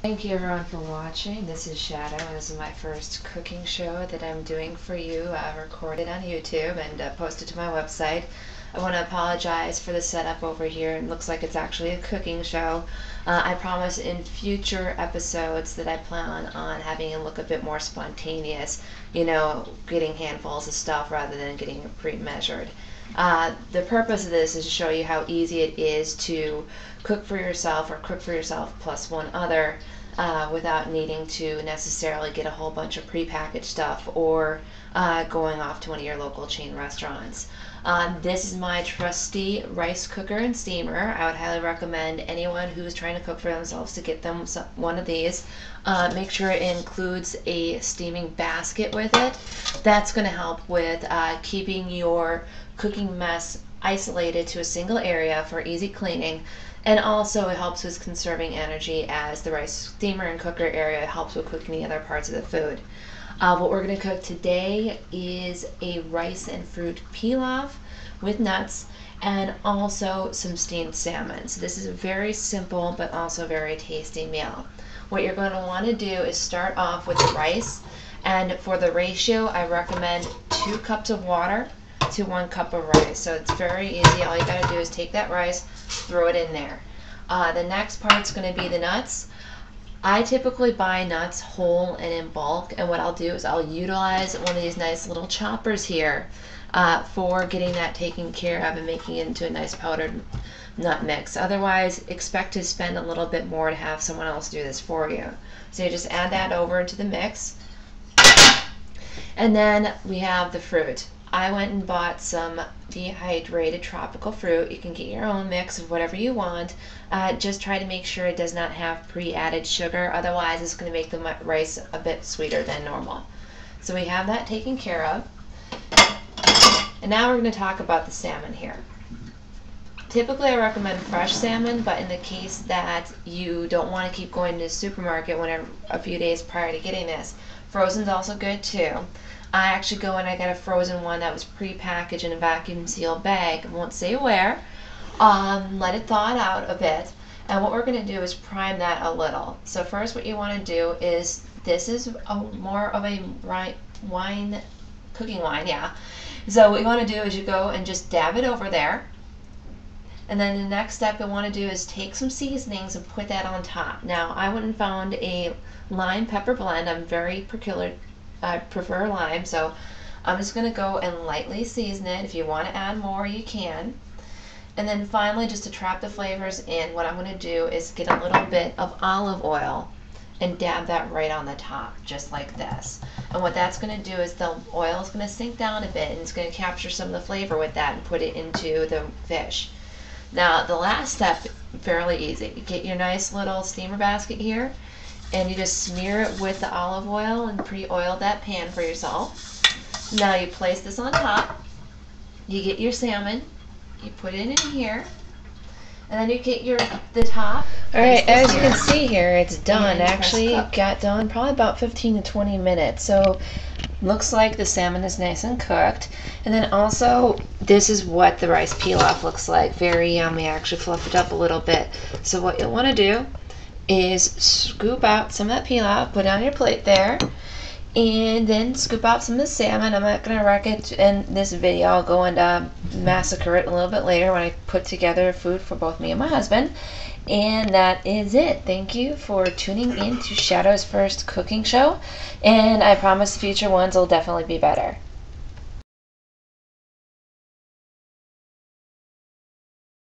Thank you everyone for watching. This is Shadow. This is my first cooking show that I'm doing for you, recorded on YouTube and posted to my website. I want to apologize for the setup over here. It looks like it's actually a cooking show. I promise in future episodes that I plan on having it look a bit more spontaneous, getting handfuls of stuff rather than getting it pre-measured. The purpose of this is to show you how easy it is to cook for yourself or cook for yourself plus one other without needing to necessarily get a whole bunch of prepackaged stuff or going off to one of your local chain restaurants. This is my trusty rice cooker and steamer. I would highly recommend anyone who's trying to cook for themselves to get them one of these. Make sure it includes a steaming basket with it. That's going to help with keeping your cooking mess isolated to a single area for easy cleaning, and also it helps with conserving energy as the rice steamer and cooker area helps with cooking the other parts of the food. What we're going to cook today is a rice and fruit pilaf with nuts and also some steamed salmon. So this is a very simple but also very tasty meal. What you're going to want to do is start off with the rice, and for the ratio I recommend 2 cups of water to 1 cup of rice. So it's very easy. All you got to do is take that rice, throw it in there. The next part's going to be the nuts. I typically buy nuts whole and in bulk, and what I'll do is I'll utilize one of these nice little choppers here for getting that taken care of and making it into a nice powdered nut mix. Otherwise, expect to spend a little bit more to have someone else do this for you. So you just add that over into the mix. And then we have the fruit. I went and bought some dehydrated tropical fruit. You can get your own mix of whatever you want. Just try to make sure it does not have pre-added sugar, otherwise it's going to make the rice a bit sweeter than normal. So we have that taken care of. And now we're going to talk about the salmon here. Typically I recommend fresh salmon, but in the case that you don't want to keep going to the supermarket a few days prior to getting this, frozen's also good too. I actually go and I got a frozen one that was pre-packaged in a vacuum sealed bag. I won't say where. Let it thaw out a bit, and what we're going to do is prime that a little. So first what you want to do is, this is more of a cooking wine, yeah. So what you want to do is you go and just dab it over there, and then the next step you want to do is take some seasonings and put that on top. Now I went and found a lime pepper blend. I'm very particular. I prefer lime, so I'm just going to go and lightly season it. If you want to add more, you can. And then finally, just to trap the flavors in, what I'm going to do is get a little bit of olive oil and dab that right on the top, just like this. And what that's going to do is the oil is going to sink down a bit, and it's going to capture some of the flavor with that and put it into the fish. Now, the last step, fairly easy. You get your nice little steamer basket here, and you just smear it with the olive oil and pre-oil that pan for yourself. Now you place this on top, you get your salmon, you put it in here, and then you get the top. Alright, as you can see here, it's done. Actually, it got done probably about 15 to 20 minutes. So looks like the salmon is nice and cooked. And then also, this is what the rice pilaf looks like. Very yummy. I actually fluffed it up a little bit. So what you'll want to do is scoop out some of that pilaf, put it on your plate there, and then scoop out some of the salmon. I'm not going to wreck it in this video. I'll go and massacre it a little bit later when I put together food for both me and my husband. And that is it. Thank you for tuning in to Shadow's first cooking show, and I promise future ones will definitely be better.